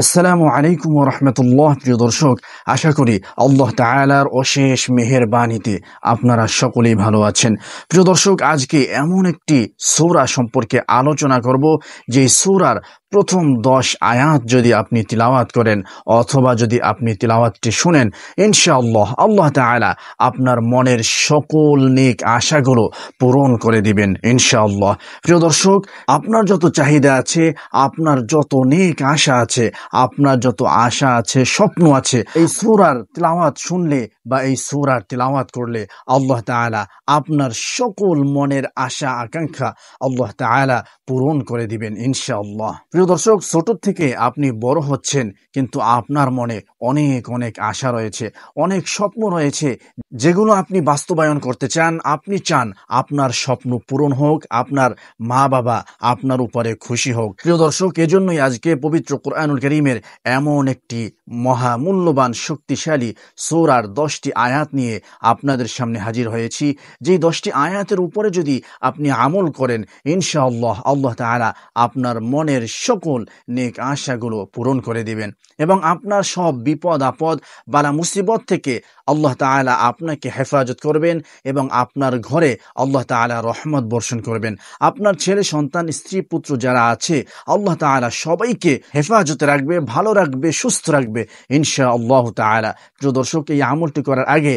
আসসালামু আলাইকুম ওয়া রাহমাতুল্লাহ। প্রিয় দর্শক, আশা করি আল্লাহ তাআলার অশেষ মেহেরবানিতে আপনারা সকলেই ভালো আছেন। প্রিয় দর্শক, আজকে এমন একটি সূরা সম্পর্কে আলোচনা করব যে সূরার প্রথম 10 আয়াত যদি আপনি তিলাওয়াত করেন অথবা যদি আপনি তিলাওয়াতটি শুনেন, ইনশাআল্লাহ আল্লাহ তাআলা আপনার মনের সকল নেক আশাগুলো পূরণ করে দিবেন ইনশাআল্লাহ। প্রিয় দর্শক, আপনার যত চাহিদা আছে, আপনার যত নেক আশা আছে, আপনার যত আশা আছে, স্বপ্ন আছে, এই সূরার তিলাওয়াত শুনলে বা এই সূরার তিলাওয়াত করলে আল্লাহ তাআলা আপনার সকল মনের আশা আকাঙ্ক্ষা আল্লাহ তাআলা পূরণ করে দিবেন ইনশাআল্লাহ। প্রিয় দর্শক, ছোট থেকে আপনি বড় হচ্ছেন, কিন্তু আপনার মনে অনেক অনেক আশা রয়েছে, অনেক স্বপ্ন রয়েছে যেগুলো আপনি বাস্তবায়ন করতে চান। আপনি চান আপনার স্বপ্ন পূরণ হোক, আপনার মা বাবা আপনার উপরে খুশি হোক। প্রিয় দর্শক, এজন্যই আজকে পবিত্র কোরআনুল কারীমের এমন একটি মহামূল্যবান শক্তিশালী সূরার 10টি আয়াত নিয়ে আপনাদের সামনে হাজির হয়েছি। যেই 10টি আয়াতের উপরে যদি আপনি আমল করেন, ইনশাআল্লাহ আল্লাহ তাআলা আপনার মনের সকল নেক আশাগুলো পূরণ করে দিবেন এবং আপনার সব বিপদ আপদ বালা মুসিবত থেকে আল্লাহ তাআলা আপনাকে হেফাজত করবেন এবং আপনার ঘরে আল্লাহ তাআলা রহমত বর্ষণ করবেন। আপনার ছেলে সন্তান, স্ত্রী পুত্র যারা আছে, আল্লাহ তাআলা সবাইকে হেফাজতে রাখবে, ভালো রাখবে, সুস্থ রাখবে ইনশাআল্লাহ তাআলা। প্রিয় দর্শক, এই আমলটি করার আগে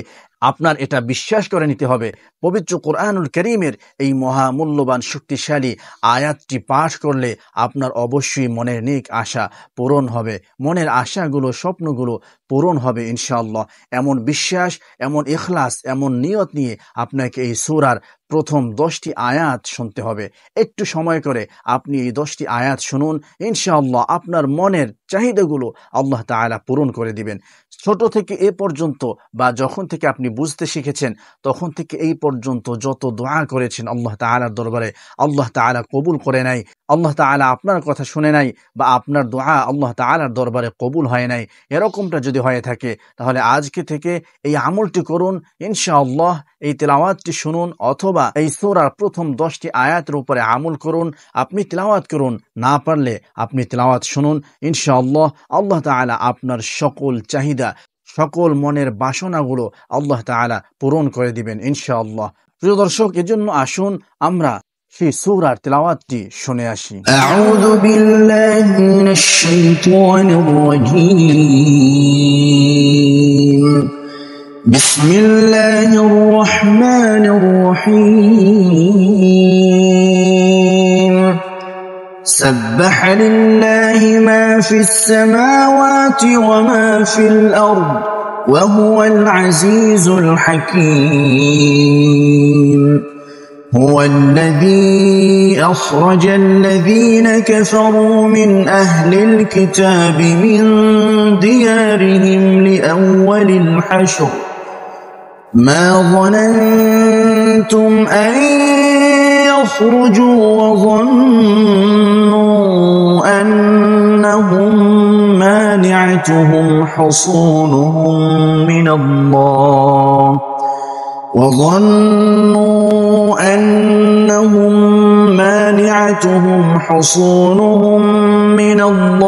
আপনার এটা বিশ্বাস করে নিতে হবে, পবিত্র কোরআনুল কারীমের এই মহামূল্যবান শক্তিশালী আয়াতটি পাঠ করলে আপনার অবশ্যই মনের নেক আশা পূরণ হবে, মনের আশাগুলো, স্বপ্নগুলো পূরণ হবে ইনশাআল্লাহ। এমন বিশ্বাস, এমন ইখলাস, এমন নিয়ত নিয়ে আপনাকে এই সূরার প্রথম 10টি আয়াত শুনতে হবে। একটু সময় করে আপনি এই 10টি আয়াত শুনুন, ইনশাআল্লাহ আপনার মনের চাহিদাগুলো আল্লাহ তাআলা পূরণ করে দিবেন। ছোট থেকে এ পর্যন্ত বা যখন থেকে আপনি বুঝতে শিখেছেন তখন থেকে এই পর্যন্ত যত দোয়া করেছেন আল্লাহ তাআলার দরবারে, আল্লাহ তাআলা কবুল করে নাই, আল্লাহ তাআলা আপনার কথা শুনে নাই বা আপনার দোয়া আল্লাহ তাআলার দরবারে কবুল হয় নাই, এরকমটা যদি হয়ে থাকে তাহলে আজকে থেকে এই আমলটি করুন ইনশাআল্লাহ। এই তেলাওয়াতটি শুনুন অথবা এই সূরার প্রথম 10টি আয়াতের উপরে আমল করুন। আপনি তেলাওয়াত করুন, না পারলে আপনি তেলাওয়াত শুনুন ইনশাআল্লাহ। আল্লাহ তাআলা আপনার সকল চাহিদা, সকল মনের বাসনাগুলো আল্লাহ তাআলা পূরণ করে দিবেন ইনশাআল্লাহ। প্রিয় দর্শক, এজন্য আসুন আমরা সেই সূরার তেলাওয়াতটি শুনে আসি। আউযু বিল্লাহি মিনাশ শাইতানির রাজীম। বিসমিল্লাহির রহমানির রহিম। سبح لله ما في السماوات وما في الأرض وهو العزيز الحكيم. هو الذي أخرج الذين كفروا من أهل الكتاب من ديارهم لأول الحشر ما ظننتم أن يخرجوا وظنوا أنهم مانعتهم حصونهم من الله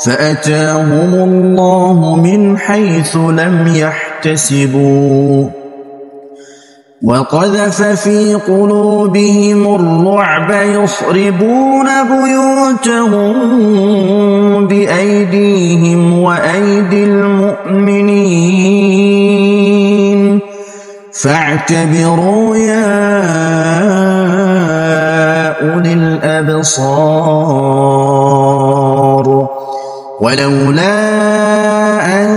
فأتاهم الله من حيث لم يحتسبوا وقذف في قلوبهم الرعب يخربون بيوتهم بأيديهم وأيدي المؤمنين فاعتبروا يا أولي الأبصار. ولولا أن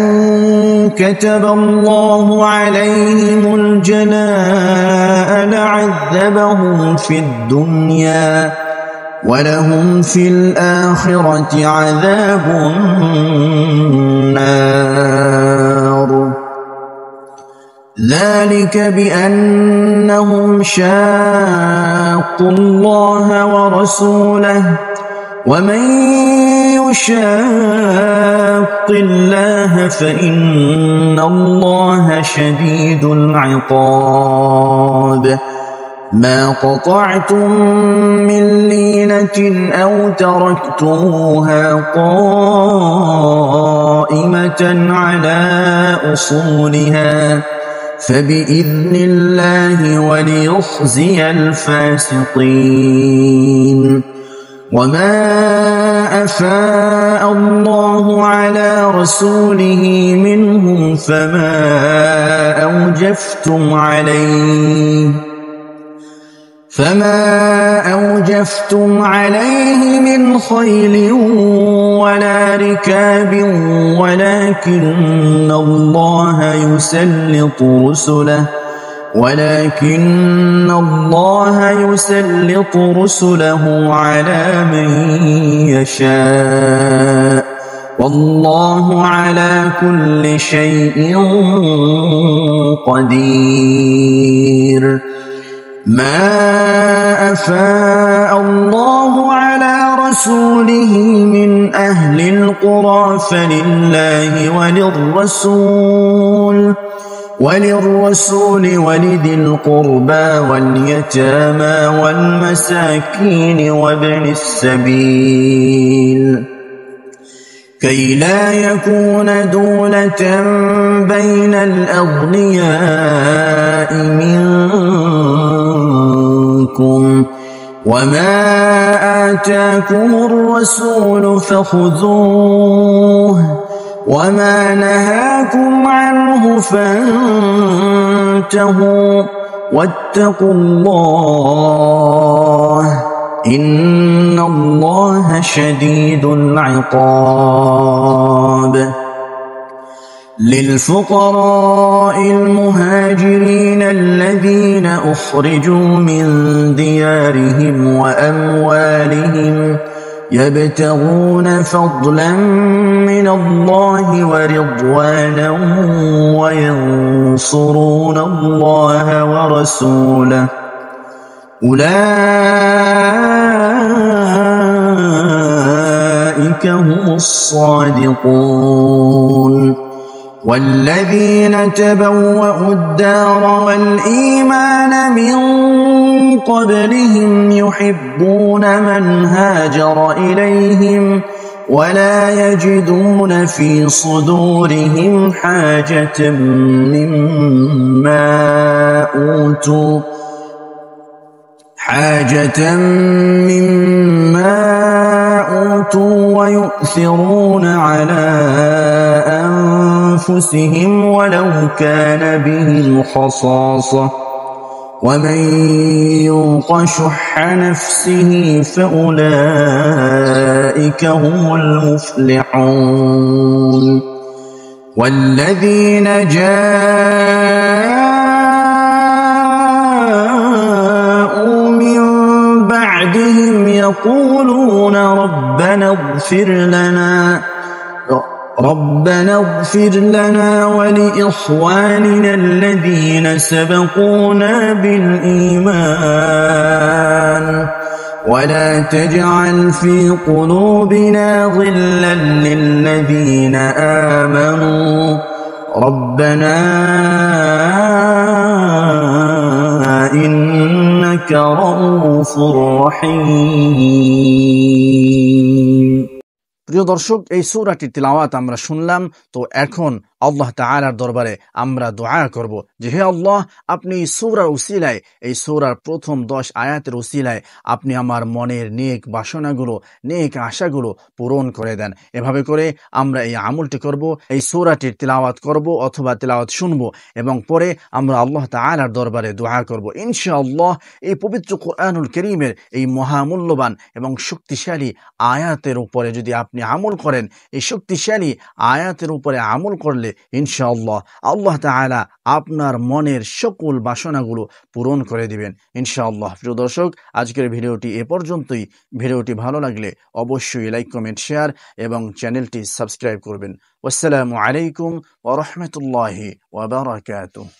كتب الله عليهم الجلاء لعذبهم في الدنيا ولهم في الآخرة عذاب النار. ذلك بأنهم شاقوا الله ورسوله ومن يشاق الله فإن الله شديد العقاب. ما قطعتم من لينة أو تركتموها قائمة على أصولها فبإذن الله وليخزي الفاسقين. وما أفاء الله على رسوله منهم فما أوجفتم عليه من خيل ولا ركاب ولكن الله يسلط رسله على من يشاء والله على كل شيء قدير. ما أفاء الله على رسوله من أهل القرى فلله وللرسول ولذي القربى واليتامى والمساكين وابن السبيل كي لا يكون دولة بين الأغنياء منكم وما آتاكم الرسول فخذوه وما نهاكم عنه فانتهوا واتقوا الله إن الله شديد العقاب. للفقراء المهاجرين الذين أخرجوا من ديارهم وأموالهم يبتغون فضلا من الله ورضوانا وينصرون الله ورسوله أولئك هم الصادقون. والذين تبوأوا الدار والإيمان من قبلهم يحبون من هاجر إليهم ولا يجدون في صدورهم حاجة مما أوتوا ويؤثرون على أنفسهم ولو كان بهم خصاصة ومن يوق شح نفسه فأولئك هم المفلحون. والذين جاءوا من بعدهم يقولون ربنا اغفر لنا ولإخواننا الذين سبقونا بالإيمان ولا تجعل في قلوبنا غلا للذين آمنوا ربنا إنك رؤوف رحيم. প্রিয় দর্শক, এই সূরাটির তিলাওয়াত আমরা শুনলাম। তো এখন আল্লাহ তাআলার দরবারে আমরা দোয়া করব যে হে আল্লাহ, আপনি এই সূরার উসিলায়, এই সূরার প্রথম 10 আয়াতের উসিলায় আপনি আমার মনের নেক বাসনাগুলো, নেক আশাগুলো পূরণ করে দেন। এভাবে করে আমরা এই আমলটি করব, এই সূরাটির তিলাওয়াত করব অথবা তিলাওয়াত শুনব এবং পরে আমরা আল্লাহ তাআলার দরবারে দোয়া করব। ইনশাআল্লাহ এই পবিত্র কোরআনুল কারীমের এই মহামূল্যবান এবং শক্তিশালী আয়াতের উপরে যদি আপনি আমল করেন, এই শক্তিশালী আয়াতের উপরে আমল করলে ইনশাআল্লাহ আল্লাহ তাআলা আপনার মনের সকল বাসনাগুলো পূরণ করে দিবেন ইনশাআল্লাহ। প্রিয় দর্শক, আজকের ভিডিওটি এ পর্যন্তই। ভিডিওটি ভালো লাগলে অবশ্যই লাইক, কমেন্ট, শেয়ার এবং চ্যানেলটি সাবস্ক্রাইব করবেন। আসসালামু আলাইকুম ওয়া রাহমাতুল্লাহি ওয়া বারাকাতুহু।